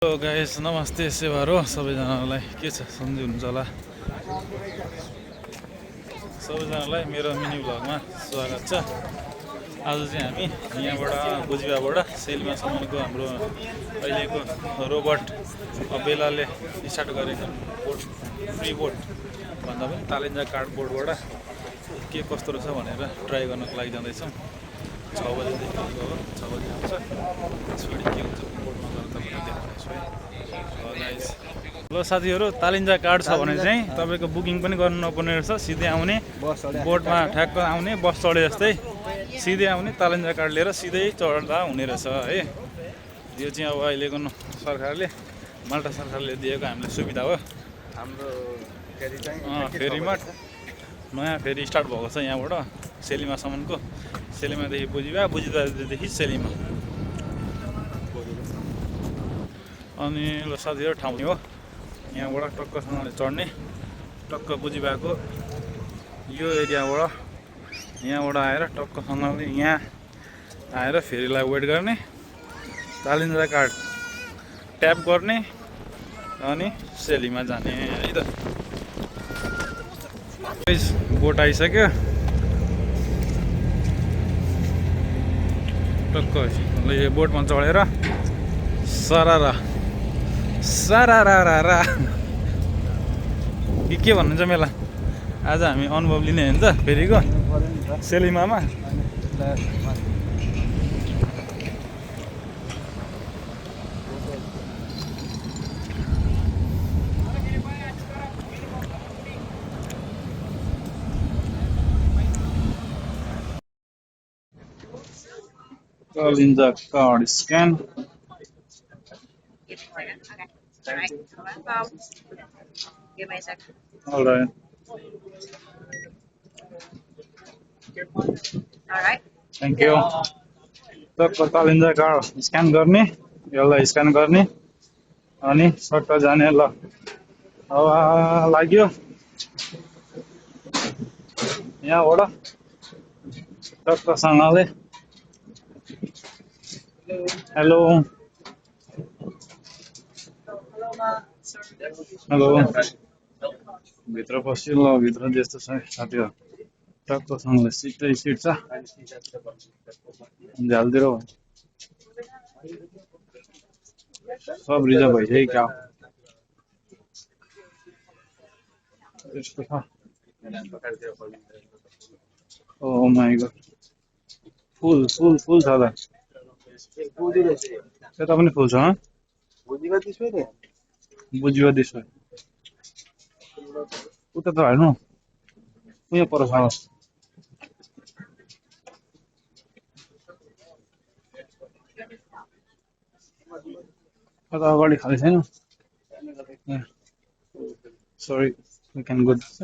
Hello guys, नमस्ते सेवार हो सबैजनालाई। के छ, सन्चै हुनुहुन्छ होला सबैजनालाई। मेरो मिनी भ्लगमा स्वागत छ। आज चाहिँ हामी यहाँबाट बुझिबाबाट सेलिमासम्मको हाम्रो अहिलेको रोबोट बेलाले स्टार्ट गरेको बोट, फ्री बोट भन्दा पनि तालिन्जा कार्डबोर्डबाट के कस्तो रहेछ भनेर ट्राई गर्नको लागि जाँदैछौँ। 6 बजेदेखि हो, 6 बजी आउँछ। त्यसपछि के हुन्छ बोटमा गएर तपाईँलाई देखाउँछु है। ल साथीहरू, तालिन्जा कार्ड छ भने चाहिँ तपाईँको बुकिङ पनि गर्नु नपर्ने रहेछ। सिधै आउने, बोटमा ठ्याक्क आउने, बस चढे जस्तै सिधै आउने, तालिन्जा कार्ड लिएर सिधै चढ्दा हुने रहेछ है। यो चाहिँ अब अहिलेको सरकारले, माल्टा सरकारले दिएको हामीलाई सुविधा हो। हाम्रो फेरि चाहिँ फेरीमा नयाँ फेरी स्टार्ट भएको छ यहाँबाट सेलिमासम्मको। सेलिमादेखि बुझिबा, बुझिबादेखि सेलिमा। अनि ल साथीहरू, ठाउँ हो यहाँबाट टक्कसँगले चढ्ने। टक्क बुझिबाको यो एरियाबाट यहाँबाट आएर टक्कसँगले यहाँ आएर फेरीलाई वेट गर्ने, तालिन्जा कार्ड ट्याप गर्ने अनि सेलीमा जाने है त। बोट आइसक्यो। टक्क यो बोटमा चढेर सरारा सारारारा के भन्नुहुन्छ मेला। आज हामी अनुभव लिने हो नि त फेरिको सेलिमामा। तालिन्जा card scan. Give me a second. All right. All right. Thank you. टक्क तालिन्जा कार्ड स्क्यान गर्ने, यसलाई स्क्यान गर्ने अनि सट्ट जाने। ल अब लाग्यो यहाँबाट टक्कसँगले। हेलो हेलो, भित्र पस्यो। ल भित्र त्यस्तो छ साथीहरू, टक्कसँगले सिटै सिट छ। झ्यालतिर सब रिजर्भ भइसक्यो क्या त्यस्तो छ। ओ माई गड, फुल फुल फुल छ त। त्यता पनि फुल छ। बुझियो त्यसो उता त हेर्नु, उयो पर छ। अगाडि खाली छैन। Sorry, we can go this.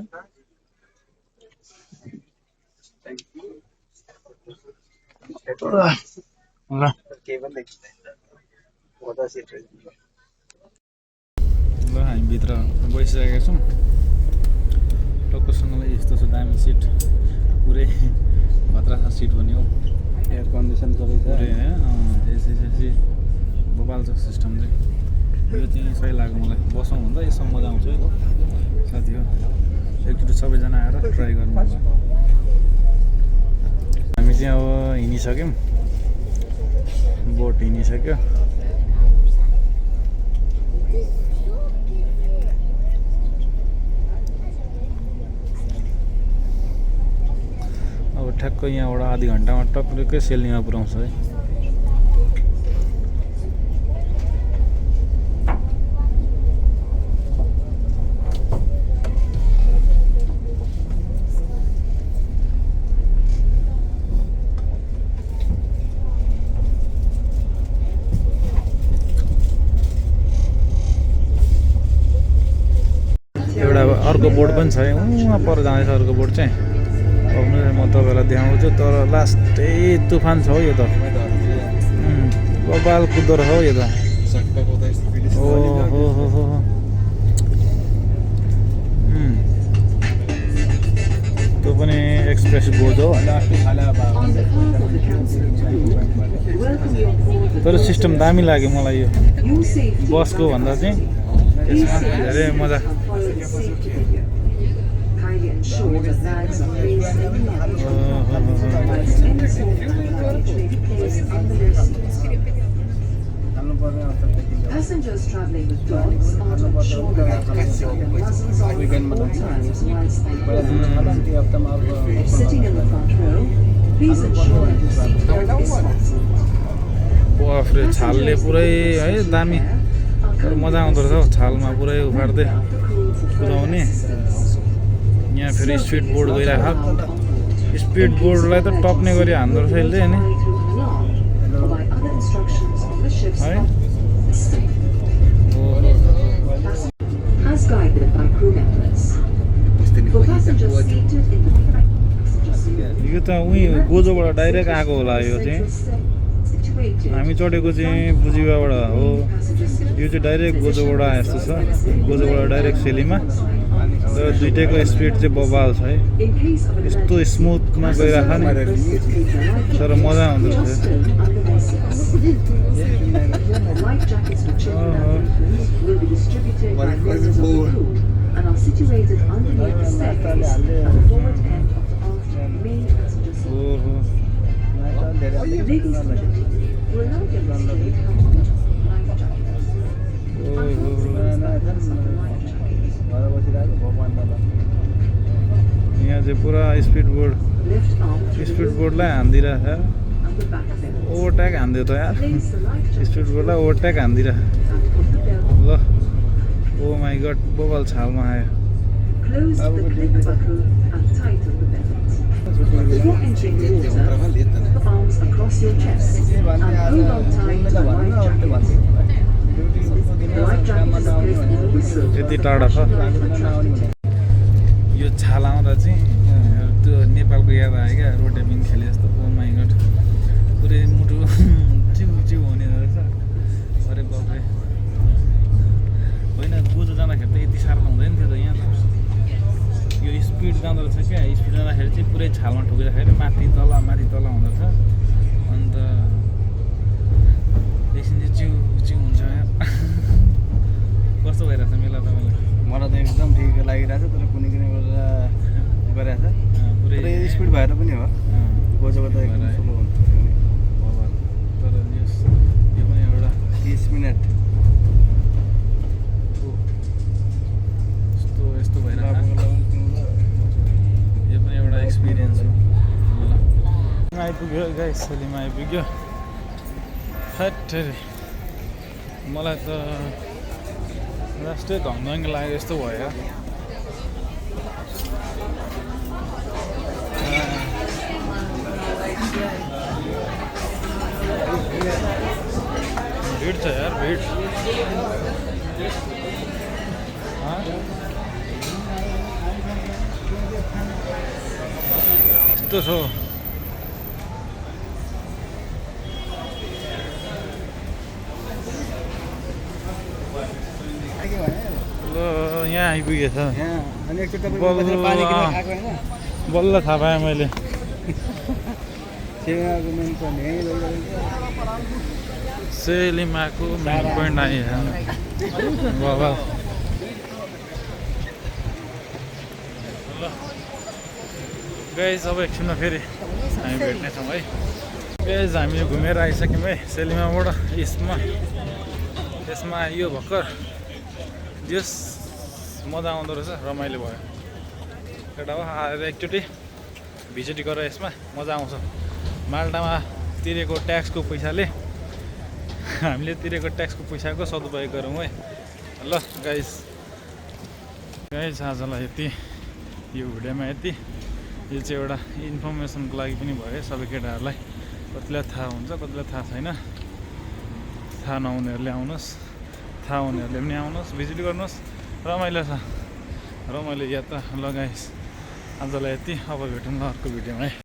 ल हामी भित्र गइसकेका छौँ। टक्कसँगले यस्तो छ, दामी सिट, पुरै खतरा छ सिट पनि हो। एयर कन्डिसन सबै छ। पुरै एसी बबाल छ सिस्टम चाहिँ। यो चाहिँ सही लाग्यो मलाई। बसौँ भन्दा यसमा मजा आउँछ है साथी हो। एकचोटि सबैजना आएर ट्राई गर्नु होला। हामी चाहिँ अब हिँडिसक्यौँ, बोट हिँडिसक्यो। अब ठ्याक्क यहाँबाट आधी घन्टामा टक्कै सेलिमा पुऱ्याउँछ है। एउटा अर्को बोट पनि छ उहाँ पर जाँदैछ। अर्को बोट चाहिँ म तपाईँलाई देखाउँछु, तर लास्टै तुफान छ हौ यो त। बबाल कुद्दो रहेछ हौ यो त। ओहो, त्यो पनि एक्सप्रेस इज गोजो तर सिस्टम दामी लाग्यो मलाई यो बसको भन्दा चाहिँ यसमा धेरै मजा Passengers traveling with dogs are to ensure that their muzzles are at all times whilst they board. If sitting in the front row, please ensure that your seat belt is fastened. बफरे छालले पुरै है दामी तर मजा आउँदो रहेछ हौ छालमा पुरै उफार्दै कुदाउने यहाँ फेरि स्पिड बोर्ड गइरहेको स्पिड बोर्डलाई त टप्ने गरी हान्दो रहेछ यसले अनि है As guided by crew members. For passengers seated in the passenger seat, यो त उही गोजोबाट डाइरेक्ट आएको होला यो चाहिँ situated हामी चढेको चाहिँ बुजिबाबाट हो यो चाहिँ डाइरेक्ट गोजोबाट आए जस्तो छ गोजोबाट डाइरेक्ट सेलीमा तर दुइटैको स्पिड चाहिँ बबाल छ है in case of an यस्तो स्मुथमा गइरहेको नि तर मजा आउँदो रहेछ life jackets for children and infants will be distributed by members of the crew and are situated underneath the staircase at the forward end of the aft main passenger seat. ओहो Ladies and gentlemen, we'll now demonstrate how to put life jackets. ओहो यहाँ चाहिँ पुरा speed board Lift arm to speed बोर्डलाई हान्दिरहेछ and the back belt. Overtake हान्दियो त यार Place the life jacket speed बोर्डलाई ओभरट्याक हान्दिरहेछ and put the belt. ल ओ माई गड बबाल छालमा आयो Close the clip buckle and tighten the belt. Before entering the water, put the arms across your chest and hold on tight to the life jacket. The life jacket is placed in the whistle. यति टाढा छ यो छाल आउँदा चाहिँ त्यो नेपालको याद आयो क्या रोटेपिङ खेले जस्तो ओ माई गड पुरै मुटु चिउ चिउ हुने रहेछ अरे बाफ्रे होइन गोजो जाँदाखेरि त यति साह्रो त हुँदैन थियो त यहाँ त यो स्पिड जाँदो रहेछ क्या स्पिड जाँदाखेरि चाहिँ पुरै छालमा ठोकिँदाखेरि माथि तल हुँदो रहेछ अन्त एकछिन चाहिँ चिउ चिउ हुन्छ यार कस्तो भइरहेछ मेला तपाईँलाई मलाई त एकदम ठिक लागिरहेको छ तर कुनै कुनै गरेर गरिरहेको छ पुरै स्पिड भएर पनि हो गोजोको त एकदम स्लो हुन्छ तर यो पनि एउटा 30 मिनट यस्तो भइरहेको यो पनि एउटा एक्सपिरियन्स हो ल आइपुग्यो गाइस सेलीमा आइपुग्यो फ्याक्टरी मलाई त लास्टै धङ्ग लाग्यो जस्तो भयो भिड छ यार भिड यस्तो छ ल यहाँ आइपुगेछ बल्ल थाहा पाएँ मैले सेलीमाको मेन पोइन्ट आयो बाबा ल गाइस अब एकछिनमा फेरि हामी भेट्नेछौँ है गाइस हामी घुमेर आइसक्यौँ है सेलीमाबाट यसमा आइयो भर्खर जस मजा आउँदो रहेछ रमाइलो भयो एउटा हो आएर एकचोटि भिजिट गरेर यसमा मजा आउँछ माल्टामा तिरेको ट्याक्सको पैसाले हामीले तिरेको ट्याक्सको पैसाको सदुपयोग गरौँ है ल गाइस आजलाई यति यो भिडियोमा यति यो चाहिँ एउटा इन्फर्मेसनको लागि पनि भयो सबै केटाहरूलाई कतिलाई थाहा हुन्छ कतिलाई थाहा छैन थाहा नहुनेहरूले आउनुहोस् थाहा हुनेहरूले पनि आउनुहोस् भिजिट गर्नुहोस् रमाइलो छ रमाइलो यात्रा ल गाइस आजलाई यति अब भेटौँ ल अर्को भिडियोमा है।